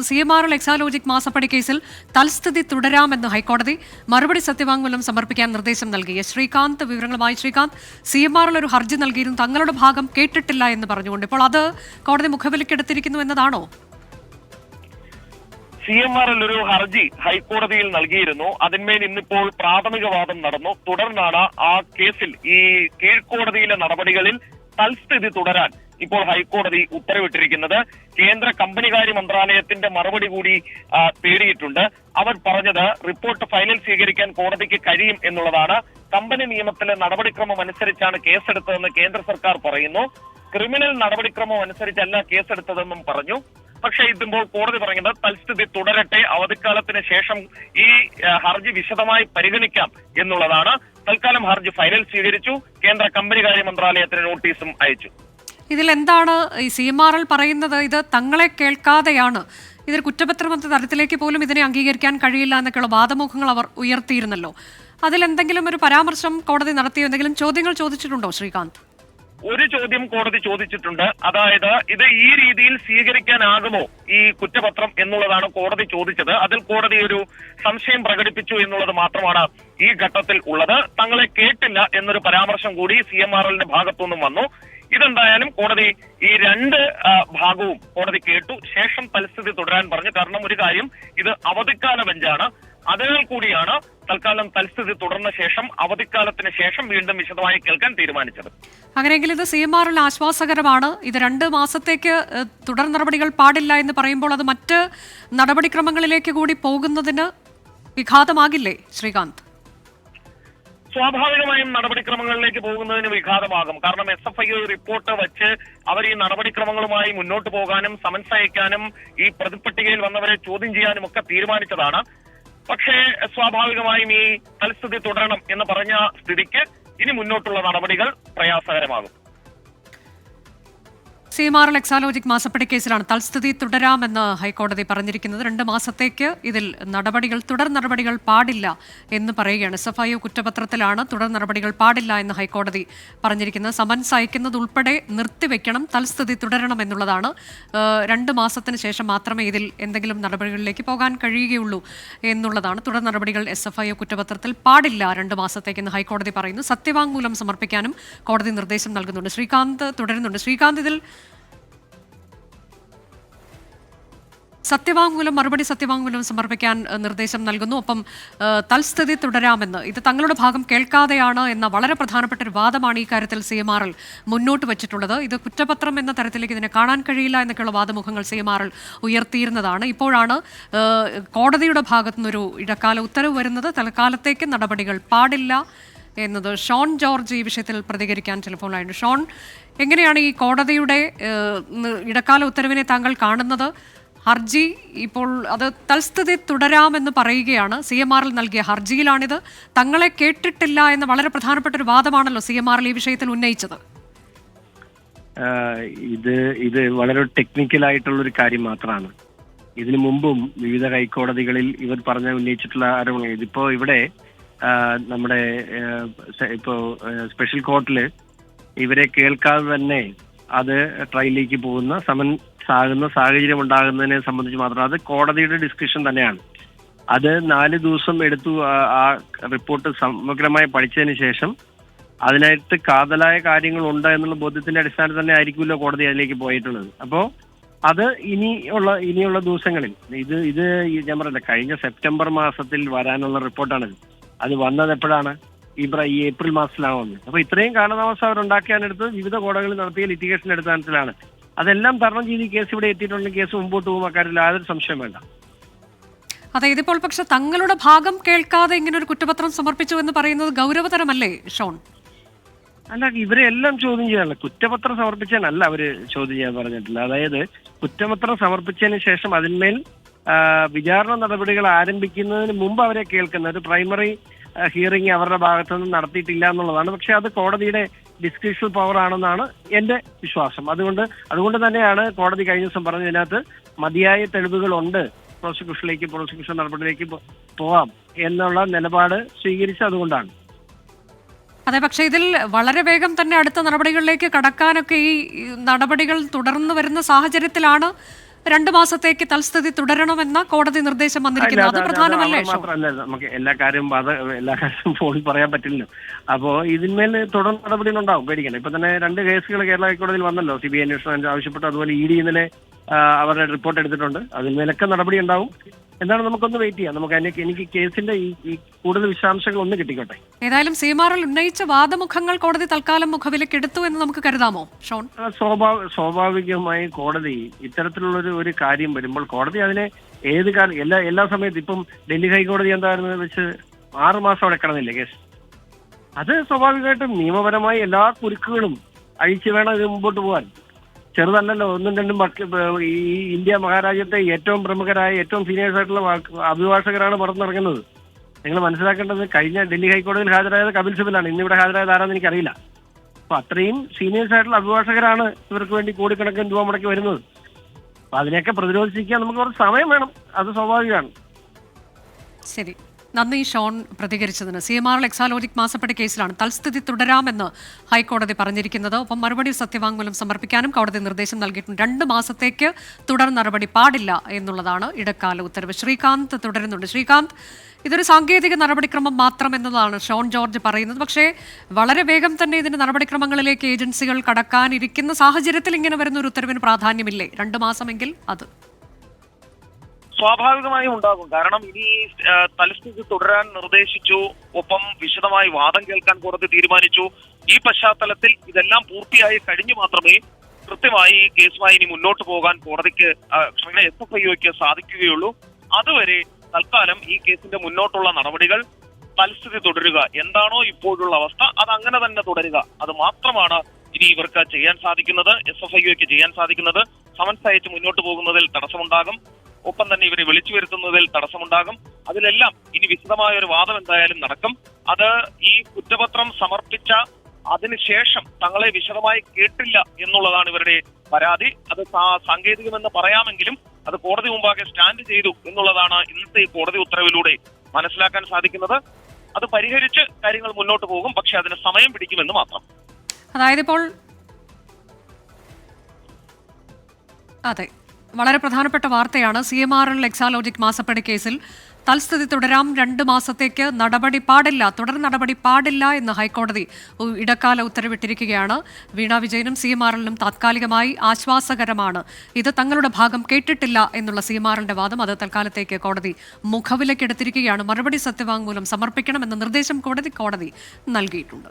CMRL Exalogic മാസപ്പടി കേസിൽ തൽസ്ഥിതി തുടരാമെന്ന് ഹൈക്കോടതി മറുപടി സത്യവാങ്മൂലം സമർപ്പിക്കാൻ നിർദ്ദേശം നൽകി. ശ്രീകാന്ത് വിവരങ്ങളുമായി. ശ്രീകാന്ത്, CMRL ഒരു ഹർജി നൽകിയിരുന്നു, തങ്ങളുടെ ഭാഗം കേട്ടിട്ടില്ല എന്ന് പറഞ്ഞുകൊണ്ട്. ഇപ്പോൾ അത് കോടതി മുഖവിലക്കെടുത്തിരിക്കുന്നു എന്നതാണോ? CMRL ഒരു ഹർജി ഹൈക്കോടതിയിൽ നൽകിയിരുന്നു. അതിന്മേൽ ഇന്നിപ്പോൾ പ്രാഥമിക വാദം നടന്നു. തുടർന്നാണ് ആ കേസിൽ ഈ കീഴ്ക്കോടതിയിലെ നടപടികളിൽ തൽസ്ഥിതി തുടരാൻ ഇപ്പോൾ ഹൈക്കോടതി ഉത്തരവിട്ടിരിക്കുന്നത്. കേന്ദ്ര കമ്പനികാര്യ മന്ത്രാലയത്തിന്റെ മറുപടി കൂടി തേടിയിട്ടുണ്ട്. അവർ പറഞ്ഞത് റിപ്പോർട്ട് ഫയലിൽ സ്വീകരിക്കാൻ കോടതിക്ക് കഴിയും എന്നുള്ളതാണ്. കമ്പനി നിയമത്തിലെ നടപടിക്രമം അനുസരിച്ചാണ് കേസെടുത്തതെന്ന് കേന്ദ്ര സർക്കാർ പറയുന്നു. ക്രിമിനൽ നടപടിക്രമം അനുസരിച്ചല്ല കേസെടുത്തതെന്നും പറഞ്ഞു. പക്ഷേ ഇതിപ്പോൾ കോടതി പറയുന്നത് തൽസ്ഥിതി തുടരട്ടെ, അവധിക്കാലത്തിന് ശേഷം ഈ ഹർജി വിശദമായി പരിഗണിക്കാം എന്നുള്ളതാണ്. തൽക്കാലം ഹർജി ഫയലിൽ സ്വീകരിച്ചു. കേന്ദ്ര കമ്പനികാര്യ മന്ത്രാലയത്തിന് നോട്ടീസും അയച്ചു. ഇതിൽ എന്താണ് ഈ CMRL പറയുന്നത്? ഇത് തങ്ങളെ കേൾക്കാതെയാണ്, ഇതൊരു കുറ്റപത്രം എന്ന തരത്തിലേക്ക് പോലും ഇതിനെ അംഗീകരിക്കാൻ കഴിയില്ല എന്നൊക്കെയുള്ള വാദമുഖങ്ങൾ അവർ ഉയർത്തിയിരുന്നല്ലോ. അതിലെന്തെങ്കിലും ഒരു പരാമർശം കോടതി നടത്തിയോ? എന്തെങ്കിലും ചോദ്യങ്ങൾ ചോദിച്ചിട്ടുണ്ടോ ശ്രീകാന്ത്? ഒരു ചോദ്യം കോടതി ചോദിച്ചിട്ടുണ്ട്. അതായത് ഇത് ഈ രീതിയിൽ സ്വീകരിക്കാനാകുമോ ഈ കുറ്റപത്രം എന്നുള്ളതാണ് കോടതി ചോദിച്ചത്. അതിൽ കോടതി ഒരു സംശയം പ്രകടിപ്പിച്ചു എന്നുള്ളത് മാത്രമാണ് ഈ ഘട്ടത്തിൽ ഉള്ളത്. തങ്ങളെ കേട്ടില്ല എന്നൊരു പരാമർശം കൂടി CMRLന്റെ ഭാഗത്തുനിന്നും വന്നു. ഇതെന്തായാലും കോടതി ഈ രണ്ട് ഭാഗവും കോടതി കേട്ടു. ശേഷം തൽസ്ഥിതി തുടരാൻ പറഞ്ഞു. കാരണം ഒരു കാര്യം, ഇത് അവധിക്കാല ബെഞ്ചാണ്. അതിനാൽ കൂടിയാണ് തൽക്കാലം തൽസ്ഥിതി തുടർന്ന ശേഷം അവധിക്കാലത്തിന് ശേഷം വീണ്ടും വിശദമായി കേൾക്കാൻ തീരുമാനിച്ചത്. അങ്ങനെയെങ്കിൽ ഇത് CMRL ആശ്വാസകരമാണ്. ഇത് 2 മാസത്തേക്ക് തുടർ നടപടികൾ പാടില്ല എന്ന് പറയുമ്പോൾ അത് മറ്റ് നടപടിക്രമങ്ങളിലേക്ക് കൂടി പോകുന്നതിന് വിഘാതമാകില്ലേ ശ്രീകാന്ത്? സ്വാഭാവികമായും നടപടിക്രമങ്ങളിലേക്ക് പോകുന്നതിന് വിഘാതമാകും. കാരണം SFI റിപ്പോർട്ട് വെച്ച് അവർ ഈ നടപടിക്രമങ്ങളുമായി മുന്നോട്ട് പോകാനും സമൻസ് അയക്കാനും ഈ പ്രതിപട്ടികയിൽ വന്നവരെ ചോദ്യം ചെയ്യാനും ഒക്കെ തീരുമാനിച്ചതാണ്. പക്ഷേ സ്വാഭാവികമായും ഈ തൽസ്ഥിതി തുടരണം എന്ന് പറഞ്ഞ സ്ഥിതിക്ക് ഇനി മുന്നോട്ടുള്ള നടപടികൾ പ്രയാസകരമാകും. CMRL എക്സാലോജിക് മാസപ്പടി കേസിലാണ് തൽസ്ഥിതി തുടരാമെന്ന് ഹൈക്കോടതി പറഞ്ഞിരിക്കുന്നത്. 2 മാസത്തേക്ക് ഇതിൽ തുടർ നടപടികൾ പാടില്ല എന്ന് പറയുകയാണ്. SFI കുറ്റപത്രത്തിലാണ് തുടർ നടപടികൾ പാടില്ല എന്ന് ഹൈക്കോടതി പറഞ്ഞിരിക്കുന്നത്. സമൻസ് അയക്കുന്നത് ഉൾപ്പെടെ നിർത്തിവെക്കണം, തൽസ്ഥിതി തുടരണം എന്നുള്ളതാണ്. 2 മാസത്തിന് ശേഷം മാത്രമേ ഇതിൽ എന്തെങ്കിലും നടപടികളിലേക്ക് പോകാൻ കഴിയുകയുള്ളൂ എന്നുള്ളതാണ്. തുടർ നടപടികൾ SFI കുറ്റപത്രത്തിൽ പാടില്ല 2 മാസത്തേക്കെന്ന് ഹൈക്കോടതി പറയുന്നു. സത്യവാങ്മൂലം സമർപ്പിക്കാനും കോടതി നിർദ്ദേശം നൽകുന്നുണ്ട്. ശ്രീകാന്ത് തുടരുന്നുണ്ട്. ശ്രീകാന്ത്, ഇതിൽ മറുപടി സത്യവാങ്മൂലം സമർപ്പിക്കാൻ നിർദ്ദേശം നൽകുന്നു. ഒപ്പം തൽസ്ഥിതി തുടരാമെന്ന്, ഇത് തങ്ങളുടെ ഭാഗം കേൾക്കാതെയാണ് എന്ന വളരെ പ്രധാനപ്പെട്ട ഒരു വാദമാണ് ഈ കാര്യത്തിൽ CMRL മുന്നോട്ട് വെച്ചിട്ടുള്ളത്. ഇത് കുറ്റപത്രം എന്ന തരത്തിലേക്ക് ഇതിനെ കാണാൻ കഴിയില്ല എന്നൊക്കെയുള്ള വാദമുഖങ്ങൾ CMRL ഉയർത്തിയിരുന്നതാണ്. ഇപ്പോഴാണ് കോടതിയുടെ ഭാഗത്തുനിന്നൊരു ഇടക്കാല ഉത്തരവ് വരുന്നത്. തൽക്കാലത്തേക്ക് നടപടികൾ പാടില്ല എന്നത്. ഷോൺ ജോർജ് ഈ വിഷയത്തിൽ പ്രതികരിക്കാൻ ടെലിഫോൺ ലൈനുണ്ട്. ഷോൺ, എങ്ങനെയാണ് ഈ കോടതിയുടെ ഇടക്കാല ഉത്തരവിനെ താങ്കൾ കാണുന്നത്? ഹർജി ഇപ്പോൾ അത് തൽസ്ഥിതി തുടരാമെന്ന് പറയുകയാണ്. CMRL നൽകിയ ഹർജിയിലാണിത്. തങ്ങളെ കേട്ടിട്ടില്ല എന്ന വളരെ പ്രധാനപ്പെട്ട ഒരു വാദമാണല്ലോ CMRL ഈ വിഷയത്തിൽ ഉന്നയിച്ചത്. ഇത് വളരെ ടെക്നിക്കൽ ആയിട്ടുള്ള ഒരു കാര്യം മാത്രമാണ്. ഇതിനു മുമ്പും വിവിധ ഹൈക്കോടതികളിൽ ഇവർ ഉന്നയിച്ചിട്ടുള്ള ആരോപണങ്ങൾ ഇതിപ്പോ ഇവിടെ നമ്മുടെ ഇപ്പോ സ്പെഷ്യൽ കോർട്ടില് ഇവരെ കേൾക്കാതെ തന്നെ അത് ട്രയലിലേക്ക് പോകുന്ന ആകുന്ന സാഹചര്യം ഉണ്ടാകുന്നതിനെ സംബന്ധിച്ച് മാത്രം അത് കോടതിയുടെ ഡിസ്കഷൻ തന്നെയാണ്. അത് 4 ദിവസം എടുത്തു ആ റിപ്പോർട്ട് സമഗ്രമായി പഠിച്ചതിന് ശേഷം അതിനകത്ത് കാതലായ കാര്യങ്ങൾ ഉണ്ട് എന്നുള്ള ബോധ്യത്തിന്റെ അടിസ്ഥാനത്തിൽ തന്നെ ആയിരിക്കുമല്ലോ കോടതി അതിലേക്ക് പോയിട്ടുള്ളത്. അപ്പോൾ അത് ഇനിയുള്ള ദിവസങ്ങളിൽ ഇത് ഞാൻ പറഞ്ഞില്ല, കഴിഞ്ഞ സെപ്റ്റംബർ മാസത്തിൽ വരാനുള്ള റിപ്പോർട്ടാണ്. അത് വന്നത് എപ്പോഴാണ്? ഈ ഏപ്രിൽ മാസത്തിലാണ് വന്നത്. അപ്പൊ ഇത്രയും കാലതാമസം അവരുണ്ടാക്കിയാനെടുത്ത് വിവിധ കോടതികളിൽ നടത്തിയ ലിറ്റിഗേഷൻ അടിസ്ഥാനത്തിലാണ്. അതെല്ലാം തരണം ചെയ്ത് ഈ കേസ് ഇവിടെ എത്തിയിട്ടുണ്ടെങ്കിൽ കേസ് മുമ്പോട്ട് പോകും. അക്കാര്യത്തിൽ യാതൊരു സംശയം വേണ്ട. അതെ, ഇതിപ്പോൾ പക്ഷെ തങ്ങളുടെ ഭാഗം കേൾക്കാതെ ഇങ്ങനെ ഒരു കുറ്റപത്രം സമർപ്പിച്ചു എന്ന് പറയുന്നത് ഗൗരവതരമല്ലേ ഷോൺ? അല്ല, ഇവരെ എല്ലാം ചോദ്യം ചെയ്യാനല്ല, കുറ്റപത്രം സമർപ്പിച്ചാനല്ല അവര് ചോദ്യം ചെയ്യാൻ പറഞ്ഞിട്ടില്ല. അതായത് കുറ്റപത്രം സമർപ്പിച്ചതിന് ശേഷം അതിന്മേൽ വിചാരണ നടപടികൾ ആരംഭിക്കുന്നതിന് മുമ്പ് അവരെ കേൾക്കുന്ന ഒരു പ്രൈമറി ഹിയറിംഗ് അവരുടെ ഭാഗത്തുനിന്ന് നടത്തിയിട്ടില്ല എന്നുള്ളതാണ്. പക്ഷെ അത് കോടതിയുടെ ഡിസ്ക്രിപ്ഷൻ പവർ ആണെന്നാണ് എന്റെ വിശ്വാസം. അതുകൊണ്ട് തന്നെയാണ് കോടതി കഴിഞ്ഞ ദിവസം പറഞ്ഞതിനകത്ത് മതിയായ തെളിവുകളുണ്ട്, പ്രോസിക്യൂഷൻ നടപടിയിലേക്ക് പോവാം എന്നുള്ള നിലപാട് സ്വീകരിച്ചത് അതുകൊണ്ടാണ്. അതെ, പക്ഷേ ഇതിൽ വളരെ വേഗം തന്നെ അടുത്ത നടപടികളിലേക്ക് കടക്കാനൊക്കെ ഈ നടപടികൾ തുടർന്നു വരുന്ന സാഹചര്യത്തിലാണ് 2 മാസത്തേക്ക് തൽസ്ഥിതി തുടരണമെന്ന കോടതി നിർദ്ദേശം വന്നിരിക്കുന്നത് അത് പ്രധാനമല്ലേ? മാത്രമല്ല, നമുക്ക് എല്ലാ കാര്യവും ഫോണിൽ പറയാൻ പറ്റില്ലല്ലോ. അപ്പോ ഇതിന്മേൽ തുടർ നടപടികളുണ്ടാവും, പേടിക്കണം. ഇപ്പൊ തന്നെ 2 കേസുകൾ കേരള ഹൈക്കോടതിയിൽ വന്നല്ലോ. CBI അന്വേഷണം ആവശ്യപ്പെട്ടു. അതുപോലെ ED ഇന്നലെ അവരുടെ റിപ്പോർട്ട് എടുത്തിട്ടുണ്ട്. അതിന്മേലൊക്കെ നടപടി ഉണ്ടാവും. എന്താണ്, നമുക്കൊന്ന് വെയിറ്റ് ചെയ്യാം. നമുക്ക് എനിക്ക് കേസിന്റെ ഈ കൂടുതൽ വിശദാംശങ്ങൾ ഒന്ന് കിട്ടിക്കോട്ടെ. ഏതായാലും സീമാറിൽ ഉന്നയിച്ച വാദമുഖങ്ങൾ കോടതി തൽക്കാലം മുഖവിലേക്ക് എടുത്തു എന്ന് നമുക്ക് കരുതാമോ ഷോൺ? സ്വാഭാവികമായി കോടതി ഇത്തരത്തിലുള്ള ഒരു കാര്യം വരുമ്പോൾ കോടതി അതിനെ ഏത് കാലം എല്ലാ സമയത്തും, ഇപ്പം ഡൽഹി ഹൈക്കോടതി എന്തായിരുന്നു വെച്ച് 6 മാസം അവിടെ കിടന്നില്ലേ കേസ്. അത് സ്വാഭാവികമായിട്ടും നിയമപരമായി എല്ലാ കുരുക്കുകളും അഴിച്ചു വേണം ഇത് മുമ്പോട്ട് പോകാൻ. ചെറുതല്ലല്ലോ 1ഉം 2ഉം ഈ ഇന്ത്യ മഹാരാജ്യത്തെ ഏറ്റവും പ്രമുഖരായ ഏറ്റവും സീനിയേഴ്സ് ആയിട്ടുള്ള അഭിഭാഷകരാണ് പുറത്തിറങ്ങുന്നത്. നിങ്ങൾ മനസ്സിലാക്കേണ്ടത്, കഴിഞ്ഞ ഡൽഹി ഹൈക്കോടതിയിൽ ഹാജരായത് കപിൽ സിബലാണ്. ഇന്നിവിടെ ഹാജരായത് ആരാന്ന് എനിക്കറിയില്ല. അപ്പൊ അത്രയും സീനിയേഴ്സ് ആയിട്ടുള്ള അഭിഭാഷകരാണ് ഇവർക്ക് വേണ്ടി കോടിക്കണക്കിന് രൂപ മുടക്കി വരുന്നത്. അപ്പൊ അതിനെയൊക്കെ പ്രതിരോധിക്കാൻ നമുക്ക് കുറച്ച് സമയം വേണം. അത് സ്വാഭാവികമാണ്. ശരി, നന്ദി ഷോൺ പ്രതികരിച്ചതിന്. CMR എക്സാലോജിക് മാസപ്പടി കേസിലാണ് തൽസ്ഥിതി തുടരാമെന്ന് ഹൈക്കോടതി പറഞ്ഞിരിക്കുന്നത്. ഒപ്പം മറുപടി സത്യവാങ്മൂലം സമർപ്പിക്കാനും കോടതി നിർദ്ദേശം നൽകിയിട്ടുണ്ട്. 2 മാസത്തേക്ക് തുടർ നടപടി പാടില്ല എന്നുള്ളതാണ് ഇടക്കാല ഉത്തരവ്. ശ്രീകാന്ത് തുടരുന്നുണ്ട്. ശ്രീകാന്ത്, ഇതൊരു സാങ്കേതിക നടപടിക്രമം മാത്രം എന്നതാണ് ഷോൺ ജോർജ് പറയുന്നത്. പക്ഷേ വളരെ വേഗം തന്നെ ഇതിന്റെ നടപടിക്രമങ്ങളിലേക്ക് ഏജൻസികൾ കടക്കാനിരിക്കുന്ന സാഹചര്യത്തിൽ ഇങ്ങനെ വരുന്ന ഒരു ഉത്തരവിന് പ്രാധാന്യമില്ലേ? 2 മാസമെങ്കിൽ അത് സ്വാഭാവികമായും ഉണ്ടാകും. കാരണം ഇനി തൽസ്ഥിതി തുടരാൻ നിർദ്ദേശിച്ചു, ഒപ്പം വിശദമായി വാദം കേൾക്കാൻ കോടതി തീരുമാനിച്ചു. ഈ പശ്ചാത്തലത്തിൽ ഇതെല്ലാം പൂർത്തിയായി കഴിഞ്ഞു മാത്രമേ കൃത്യമായി ഈ കേസുമായി ഇനി മുന്നോട്ട് പോകാൻ കോടതിക്ക് SFIOയ്ക്ക് സാധിക്കുകയുള്ളൂ. അതുവരെ തൽക്കാലം ഈ കേസിന്റെ മുന്നോട്ടുള്ള നടപടികൾ തൽസ്ഥിതി തുടരുക, എന്താണോ ഇപ്പോഴുള്ള അവസ്ഥ അത് അങ്ങനെ തന്നെ തുടരുക, അത് മാത്രമാണ് ഇനി ഇവർക്ക് ചെയ്യാൻ സാധിക്കുന്നത്. SFIOയ്ക്ക് ചെയ്യാൻ സാധിക്കുന്നത്. സമൻസ് അയച്ച് മുന്നോട്ട് പോകുന്നതിൽ തടസ്സമുണ്ടാകും, ഒപ്പം തന്നെ ഇവരെ വിളിച്ചു വരുത്തുന്നതിൽ തടസ്സമുണ്ടാകും. അതിലെല്ലാം ഇനി വിശദമായ ഒരു വാദം എന്തായാലും നടക്കും. അത് ഈ കുറ്റപത്രം സമർപ്പിച്ച അതിനുശേഷം തങ്ങളെ വിശദമായി കേട്ടില്ല എന്നുള്ളതാണ് ഇവരുടെ പരാതി. അത് സാങ്കേതികമെന്ന് പറയാമെങ്കിലും അത് കോടതി മുമ്പാകെ സ്റ്റാൻഡ് ചെയ്തു എന്നുള്ളതാണ് ഇന്നത്തെ ഈ കോടതി ഉത്തരവിലൂടെ മനസ്സിലാക്കാൻ സാധിക്കുന്നത്. അത് പരിഹരിച്ച് കാര്യങ്ങൾ മുന്നോട്ട് പോകും, പക്ഷെ അതിന് സമയം പിടിക്കുമെന്ന് മാത്രം. അതായത് ഇപ്പോൾ അതെ, വളരെ പ്രധാനപ്പെട്ട വാർത്തയാണ്. CMR എക്സാലോജിക് മാസപ്പടി കേസിൽ തൽസ്ഥിതി തുടരാം, 2 മാസത്തേക്ക് നടപടി പാടില്ല, തുടർ നടപടി പാടില്ല എന്ന് ഹൈക്കോടതി ഇടക്കാല ഉത്തരവിട്ടിരിക്കുകയാണ്. വീണ വിജയനും CMRലും താത്കാലികമായി ആശ്വാസകരമാണ്. ഇത് തങ്ങളുടെ ഭാഗം കേട്ടിട്ടില്ല എന്നുള്ള CMRന്റെ വാദം അത് തൽക്കാലത്തേക്ക് കോടതി മുഖവിലക്കെടുത്തിരിക്കുകയാണ്. മറുപടി സത്യവാങ്മൂലം സമർപ്പിക്കണമെന്ന നിർദ്ദേശം കോടതി നൽകിയിട്ടുണ്ട്.